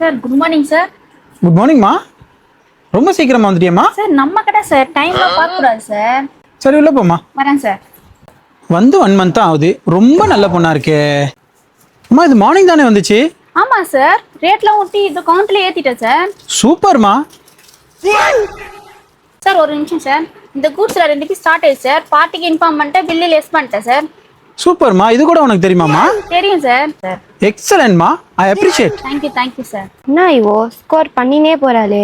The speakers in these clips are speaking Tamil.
Sir good morning sir. Good மார்னிங்மா. ரொம்ப சீக்கிரமா வந்துட்டியம்மா. சார் நம்ம கடை சார், டைம்லாம் பார்க்கக்கூடாது சார். சரி உள்ள போம்மா. வரேன் சார். வந்து 1 month தான் ஆகுது. ரொம்ப நல்ல பொண்ணா இருக்கே. அம்மா இது மார்னிங் தானே வந்துச்சு? ஆமாம் சார், ரேட்லாம் ஒட்டி இது கவுண்ட்ல ஏற்றிட்டேன் சார். சூப்பர்மா. சார் ஒரு நிமிஷம் சார், இந்த கூட்ஸில் 2 பீஸ் ஸ்டார்ட் ஆயிடுச்சு சார். பார்ட்டிக்கு இன்ஃபார்ம் பண்ணிட்டேன், பில்லு லெஸ் பண்ணிட்டேன் சார். சூப்பர்மா, இது கூட உனக்கு தெரியுமாம்மா? தெரியும் சார். சார் எக்ஸலன்ட்மா, ஐ அப்ரிஷியேட். Thank you sir. என்ன இவோ ஸ்கோர் பண்ணினே போறாளே,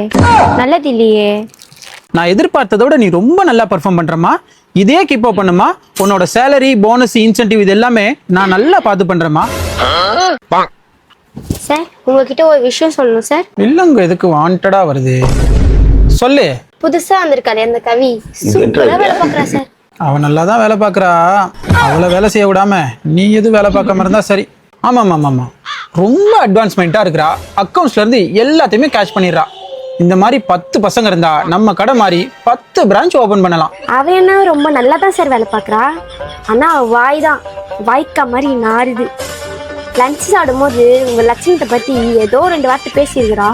நல்லது இல்லையே. நான் எதிர்பார்த்ததை விட நீ ரொம்ப நல்லா பெர்ஃபார்ம் பண்றமா. இதே கீப் அப் பண்ணுமா. உன்னோட சேலரி, போனஸ், இன்சென்டிவ் இது எல்லாமே நான் நல்லா பார்த்து பண்றேமா. சார் உங்ககிட்ட ஒரு விஷயம் சொல்லணும் சார். இல்லங்க எதுக்கு வாண்டடா வருது? சொல்லு. புதுசா வந்திருக்காரு அந்த கவி, சூப்பரா வேலை பார்க்கறா சார். அவன் நல்லா தான் வேலை பார்க்குறா. அவளை வேலை செய்ய விடாம நீ எதுவும் வேலை பார்க்காம இருந்தா சரி. ஆமாம் ஆமாம் ஆமாம், ரொம்ப அட்வான்ஸ்மெண்ட்டாக இருக்கிறா. அக்கௌண்ட்ஸ்ல இருந்து எல்லாத்தையுமே கேஷ் பண்ணிடுறா. இந்த மாதிரி 10 பசங்க இருந்தா நம்ம கடை மாதிரி 10 பிரான்ச் ஓபன் பண்ணலாம். அவ என்ன ரொம்ப நல்லா தான் சார் வேலை பார்க்கறா. ஆனா வாய் தான் வாய்க்கா மாதிரி நாறுது. லஞ்ச் சாப்பிடும்போது உங்க லட்சணத்தை பத்தி ஏதோ 2 வார்த்தை பேசியிருக்கிறா.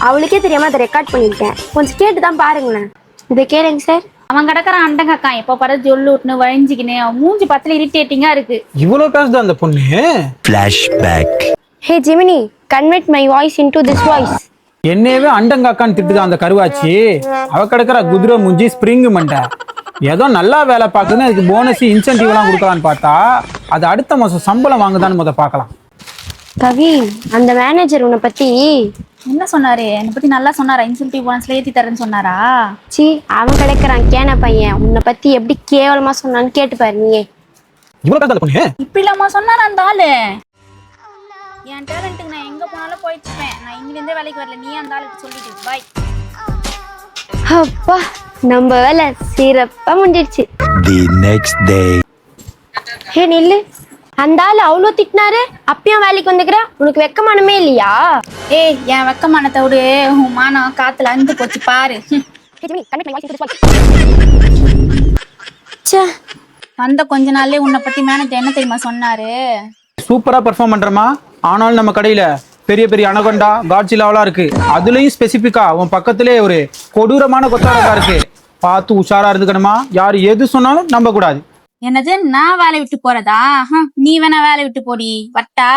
அவளுக்கே தெரியாம அதை ரெக்கார்ட் பண்ணியிருக்கேன். கொஞ்சம் கேட்டு தான் பாருங்களேன். இதை கேளுங்க சார். அவன் கிடக்குறான் அண்டங்கக்கா, எப்போ பாரு ஜொல்லு விட்டுன்னு வழிஞ்சிக்கின்னு அவன் மூஞ்சி பத்தில் இரிட்டேட்டிங்கா இருக்கு. இவ்வளோ பேசுதா அந்த பொண்ணு? Flashback. Hey Gemini, convert my voice into this voice. என்னவே அண்டங்காக்கான்னு திட்டுதான் அந்த கருவாச்சி. அவ கிடக்குற குதிரை மூஞ்சி ஸ்ப்ரிங் மண்டை. ஏதோ நல்லா வேலை பார்க்குதுன்னு அதுக்கு போனஸ் இன்சென்டிவ் எல்லாம் கொடுக்கலான்னு பார்த்தா அது அடுத்த மாசம் சம்பளம் வாங்குதான்னு பார்க்கலாம். கவி, அந்த மேனேஜர் உன்னை பத்தி என்ன சொன்னாரு? என்னை பத்தி நல்லா சொன்னாரா? இன்சென்டிவ் போனஸ்ல ஏற்றி தரேன்னு சொன்னாரா? சி அவன் கிடைக்கிறான் கேன பையன். உன்னை பத்தி எப்படி கேவலமா சொன்னான்னு கேட்டு பாரு நீயே. இவ்வளோ பேச அந்த பொண்ணு இப்படி இல்லாம சொன்னாரா அந்த ஆளு? என் டேலண்ட்டுக்கு நான் எங்க போனாலும் போயிடுச்சுப்பேன். நான் இங்கிருந்தே வேலைக்கு வரல, நீ அந்த ஆளுக்கு சொல்லிட்டு பாய். அப்பா, நம்ம வேலை சிறப்பா முடிஞ்சிடுச்சு. The next day. ஹே நில்லு, அந்த ஆள் அவ்வளோ திட்டினாரு, அப்பயும் வேலைக்கு வந்துக்கிற. உனக்கு வெக்கமானமே இல்லையா? ஏய், என் வெக்கமானத்தை விடு, உன் மானம் காத்துல அந்து போச்சு பாரு. வந்த கொஞ்ச நாள்லயே உன்னை பத்தி மேனேஜர் என்ன தெரியுமா சொன்னாரு? சூப்பரா பெர்ஃபார்ம் பண்றமா. ஆனாலும் நம்ம கடையில பெரிய பெரிய அனகொண்டா, காட்சிலாவெல்லாம் இருக்கு. அதுலயும் ஸ்பெசிபிக்கா உன் பக்கத்திலே ஒரு கொடூரமான கொத்தாரக்கா இருக்கு. பார்த்து உஷாரா இருந்துக்கணுமா. யாரு எது சொன்னாலும் நம்ப கூடாது. என்னது, நான் வேலை விட்டு போறதா? நீ வேணா வேலை விட்டு போடி, வட்டா.